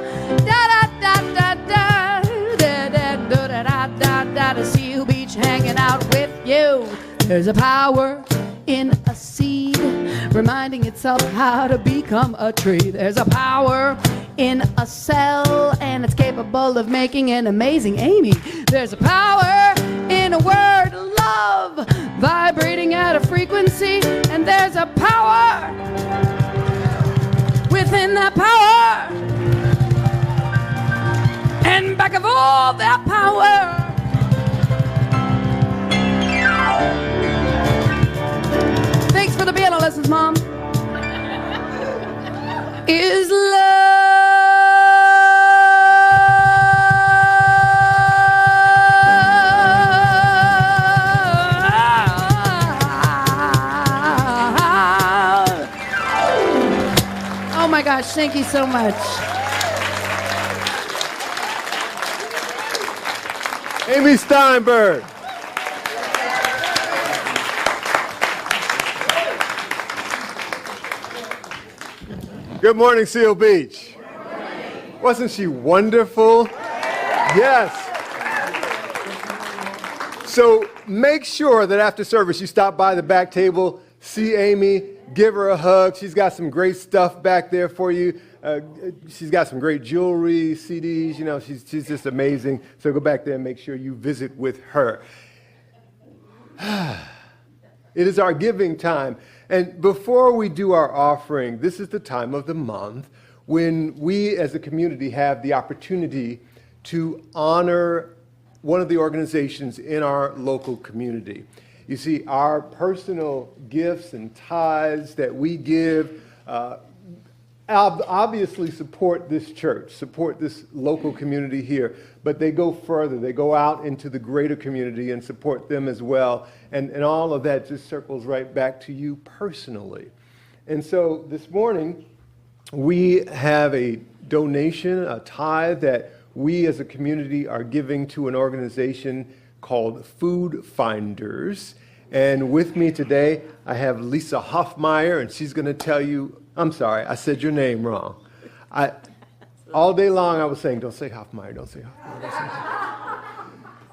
Speaker 4: Da da da da da da da da da da da. To Seal Beach hanging out with you. There's a power in a seed, reminding itself how to become a tree. There's a power in a cell, and it's capable of making an amazing Amy. There's a power in a word, love, vibrating at a frequency, and there's a power within that power, and back of all that power thanks for the piano lessons, Mom. Is love. Oh my gosh, thank you so much.
Speaker 7: Amy Steinberg. Good morning, Seal Beach. Wasn't she wonderful? Yes. So make sure that after service you stop by the back table, see Amy, give her a hug. She's got some great stuff back there for you. She's got some great jewelry, CDs, you know, she's just amazing. So go back there and make sure you visit with her. It is our giving time. And before we do our offering, this is the time of the month when we as a community have the opportunity to honor one of the organizations in our local community. You see, our personal gifts and tithes that we give obviously support this church, support this local community here, but they go further. They go out into the greater community and support them as well. And all of that just circles right back to you personally. And so this morning, we have a donation, a tithe that we as a community are giving to an organization called Food Finders. And with me today, I have Lisa Hoffmeyer, and she's going to tell you, I'm sorry, I said your name wrong. All day long I was saying, don't say Hoffmeyer, don't say Hoffmeyer, don't say Hoffmeyer.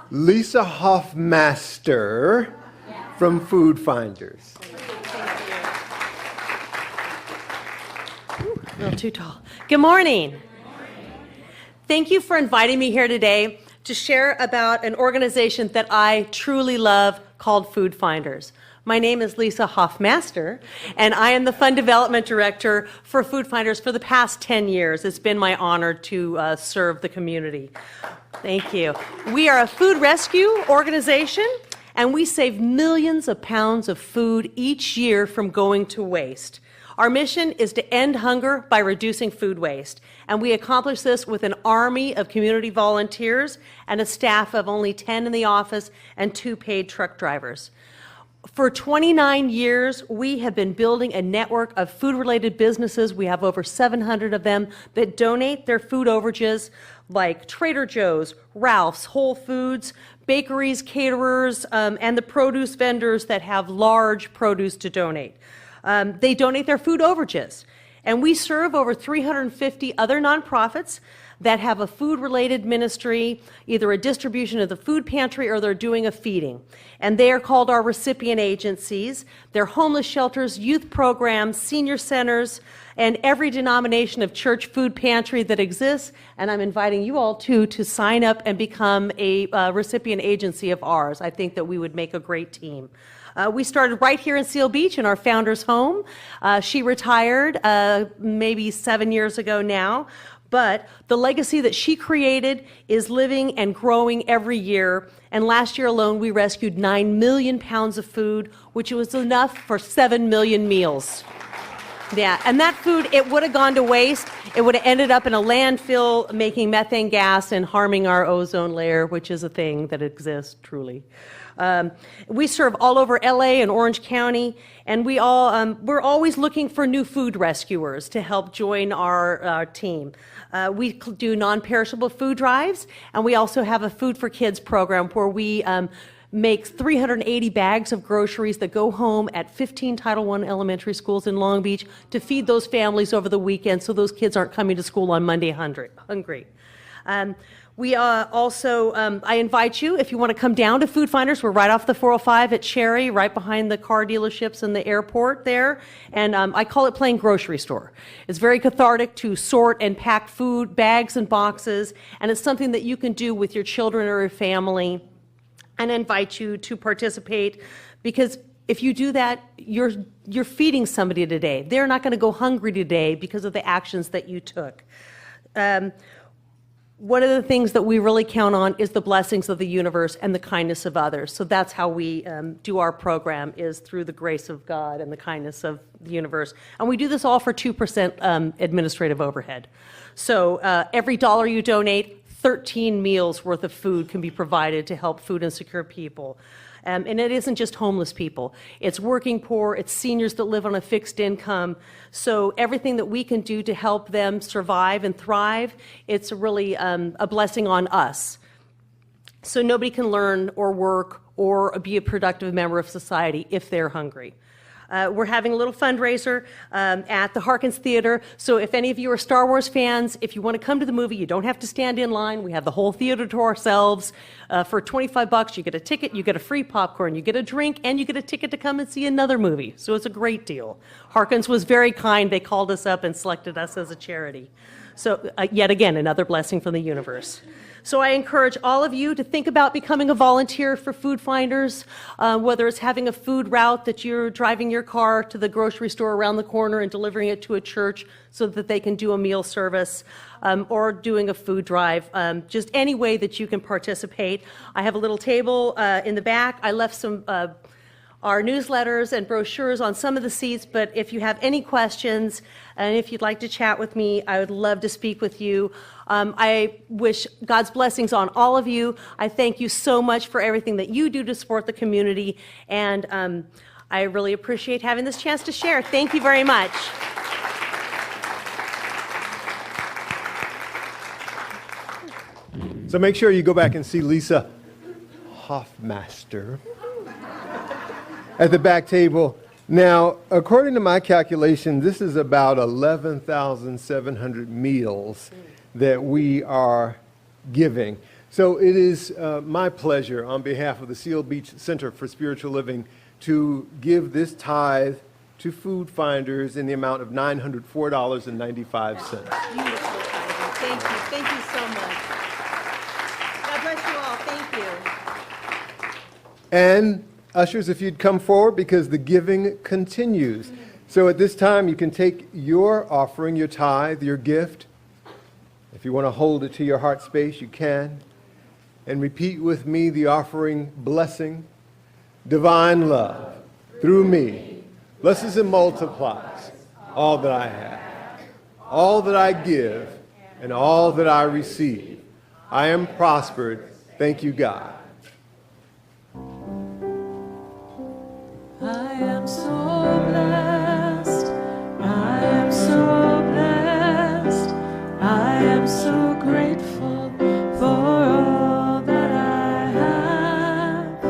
Speaker 7: Lisa Hoffmaster from Food Finders.
Speaker 8: A little too tall. Good morning. Thank you for inviting me here today to share about an organization that I truly love called Food Finders. My name is Lisa Hoffmaster, and I am the Fund Development Director for Food Finders for the past 10 years. It's been my honor to serve the community. Thank you. We are a food rescue organization, and we save millions of pounds of food each year from going to waste. Our mission is to end hunger by reducing food waste, and we accomplish this with an army of community volunteers and a staff of only 10 in the office and 2 paid truck drivers. For 29 years, we have been building a network of food-related businesses. We have over 700 of them that donate their food overages, like Trader Joe's, Ralph's, Whole Foods, bakeries, caterers, and the produce vendors that have large produce to donate. They donate their food overages. And we serve over 350 other nonprofits that have a food-related ministry, either a distribution of the food pantry or they're doing a feeding. And they are called our recipient agencies. They're homeless shelters, youth programs, senior centers, and every denomination of church food pantry that exists. And I'm inviting you all to sign up and become a recipient agency of ours. I think that we would make a great team. We started right here in Seal Beach in our founder's home. She retired maybe 7 years ago now. But the legacy that she created is living and growing every year. And last year alone, we rescued 9 million pounds of food, which was enough for 7 million meals. Yeah, and that food, it would have gone to waste. It would have ended up in a landfill making methane gas and harming our ozone layer, which is a thing that exists truly. We serve all over LA and Orange County, and we're always looking for new food rescuers to help join our team. We do non-perishable food drives, and we also have a Food for Kids program where we make 380 bags of groceries that go home at 15 Title I elementary schools in Long Beach to feed those families over the weekend so those kids aren't coming to school on Monday hungry. We also, I invite you, if you want to come down to Food Finders, we're right off the 405 at Cherry, right behind the car dealerships and the airport there. And I call it playing grocery store. It's very cathartic to sort and pack food, bags and boxes, and it's something that you can do with your children or your family. And I invite you to participate, because if you do that, you're feeding somebody today. They're not going to go hungry today because of the actions that you took. One of the things that we really count on is the blessings of the universe and the kindness of others. So that's how we do our program, is through the grace of God and the kindness of the universe. And we do this all for 2% administrative overhead. So every dollar you donate, 13 meals worth of food can be provided to help food insecure people. And it isn't just homeless people. It's working poor, it's seniors that live on a fixed income. So everything that we can do to help them survive and thrive, it's really a blessing on us. So nobody can learn or work or be a productive member of society if they're hungry. We're having a little fundraiser at the Harkins Theater. So if any of you are Star Wars fans, if you want to come to the movie, you don't have to stand in line. We have the whole theater to ourselves. For $25, you get a ticket, you get a free popcorn, you get a drink, and you get a ticket to come and see another movie. So it's a great deal. Harkins was very kind. They called us up and selected us as a charity. So yet again, another blessing from the universe. So I encourage all of you to think about becoming a volunteer for Food Finders, whether it's having a food route that you're driving your car to the grocery store around the corner and delivering it to a church so that they can do a meal service, or doing a food drive, just any way that you can participate. I have a little table in the back. I left some our newsletters and brochures on some of the seats, but if you have any questions and if you'd like to chat with me, I would love to speak with you. I wish God's blessings on all of you. I thank you so much for everything that you do to support the community, and I really appreciate having this chance to share. Thank you very much.
Speaker 7: So make sure you go back and see Lisa Hoffmaster at the back table. Now, according to my calculation, this is about 11,700 meals that we are giving. So it is my pleasure, on behalf of the Seal Beach Center for Spiritual Living, to give this tithe to Food Finders in the amount of $904.95.
Speaker 8: Beautiful. Thank you. Thank you so much. God bless you all. Thank you.
Speaker 7: And ushers, if you'd come forward, because the giving continues. So at this time, you can take your offering, your tithe, your gift. If you want to hold it to your heart space, you can. And repeat with me the offering blessing. Divine love, through me, blesses and multiplies all that I have, all that I give, and all that I receive. I am prospered. Thank you, God.
Speaker 9: I am so blessed. I am so blessed. I am so grateful for all that I have.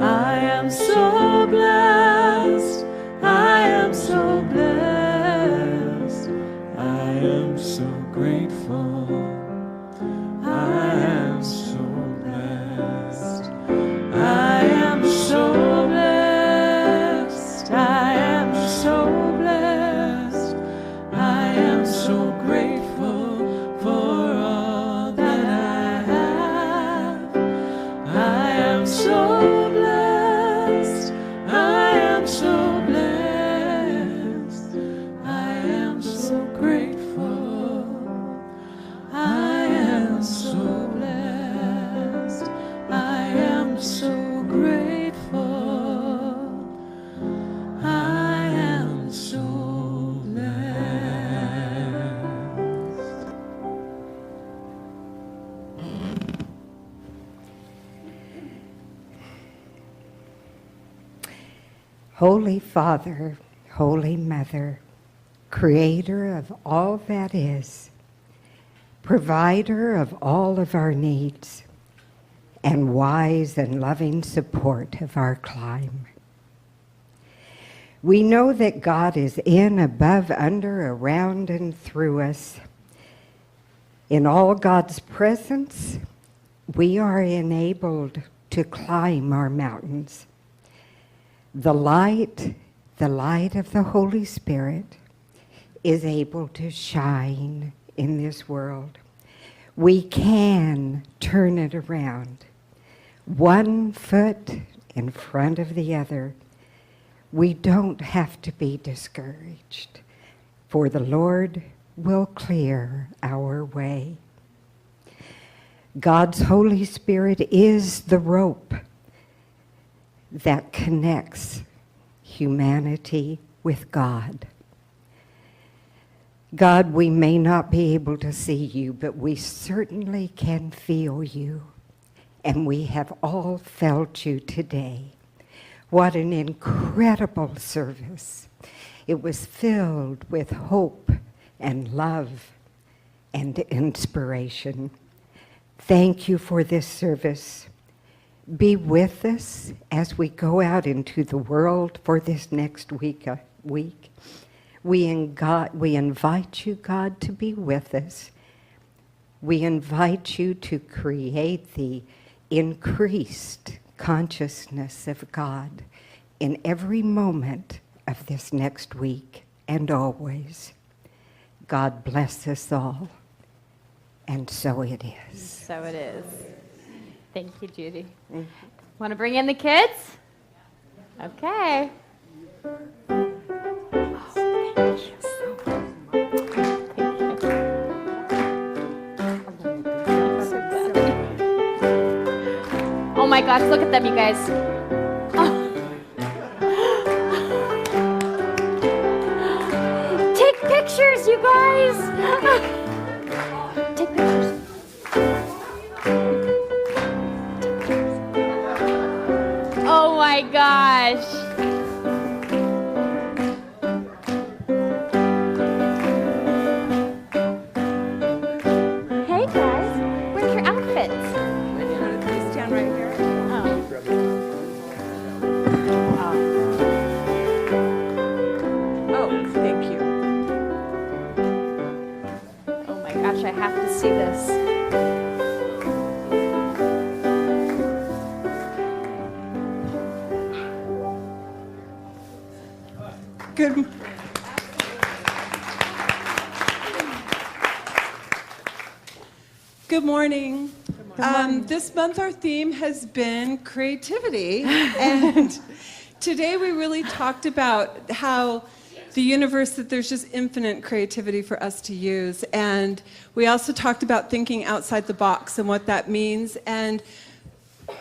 Speaker 9: I am so blessed. I am so blessed. I am so grateful. I am so blessed.
Speaker 10: Holy Father, Holy Mother, Creator of all that is, provider of all of our needs, and wise and loving support of our climb. We know that God is in, above, under, around, and through us. In all God's presence, we are enabled to climb our mountains. The light of the Holy Spirit is able to shine in this world. We can turn it around, one foot in front of the other. We don't have to be discouraged, for the Lord will clear our way. God's Holy Spirit is the rope that connects humanity with God. God, we may not be able to see you, but we certainly can feel you. And we have all felt you today. What an incredible service. It was filled with hope and love and inspiration. Thank you for this service. Be with us as we go out into the world for this next week. We invite you, God, to be with us. We invite you to create the increased consciousness of God in every moment of this next week and always. God bless us all. And so it is.
Speaker 1: So it is. Thank you, Judy. Want to bring in the kids? Okay. Oh my gosh, look at them, you guys. Oh. Take pictures, you guys. Take pictures. Oh my gosh. Hey guys, where's your outfits?
Speaker 4: Stand right here. Oh, thank you.
Speaker 1: Oh my gosh, I have to see this.
Speaker 4: Good. Good morning. This month our theme has been creativity, and today we really talked about how the universe, that there's just infinite creativity for us to use, and we also talked about thinking outside the box and what that means, and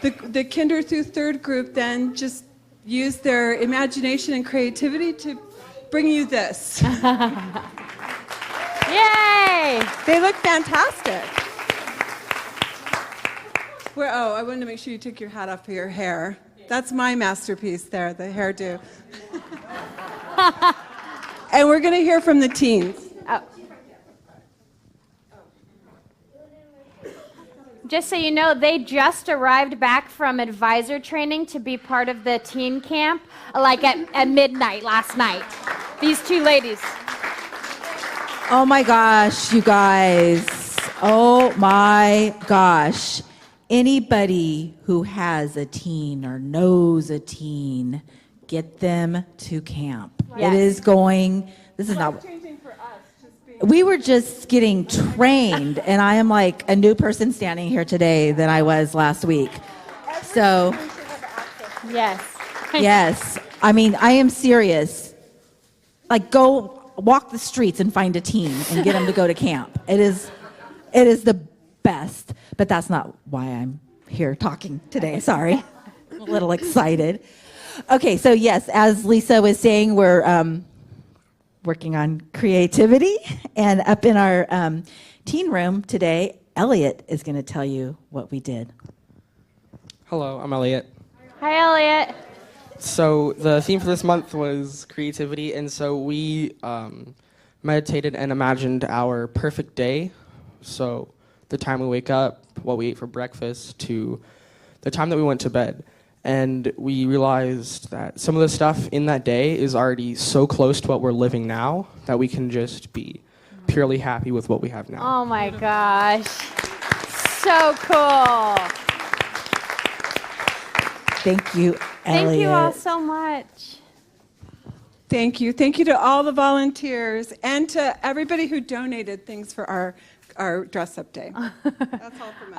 Speaker 4: the kinder through third group then just used their imagination and creativity to bring you this.
Speaker 1: Yay!
Speaker 4: They look fantastic. I wanted to make sure you took your hat off for your hair. That's my masterpiece there, the hairdo. And we're going to hear from the teens.
Speaker 1: Oh. Just so you know, they just arrived back from advisor training to be part of the teen camp, like at midnight last night. These two ladies.
Speaker 11: Oh my gosh, you guys. Oh my gosh. Anybody who has a teen or knows a teen, get them to camp.
Speaker 1: Yes.
Speaker 11: It is going, this is not. We were just getting trained, and I am like a new person standing here today than I was last week. So,
Speaker 1: Yes.
Speaker 11: yes, I mean, I am serious. Like, go walk the streets and find a teen and get them to go to camp. It is the best, but that's not why I'm here talking today. Sorry. I'm a little excited. Okay, so yes, as Lisa was saying, we're working on creativity, and up in our teen room today, Elliot is going to tell you what we did.
Speaker 12: Hello, I'm Elliot.
Speaker 1: Hi, Elliot.
Speaker 12: So the theme for this month was creativity, and so we meditated and imagined our perfect day. So the time we wake up, what we ate for breakfast, to the time that we went to bed. And we realized that some of the stuff in that day is already so close to what we're living now that we can just be purely happy with what we have now.
Speaker 1: Oh my gosh. So cool.
Speaker 11: Thank you, Elliot.
Speaker 1: Thank you all so much.
Speaker 13: Thank you. Thank you to all the volunteers and to everybody who donated things for our dress-up day. That's all from us.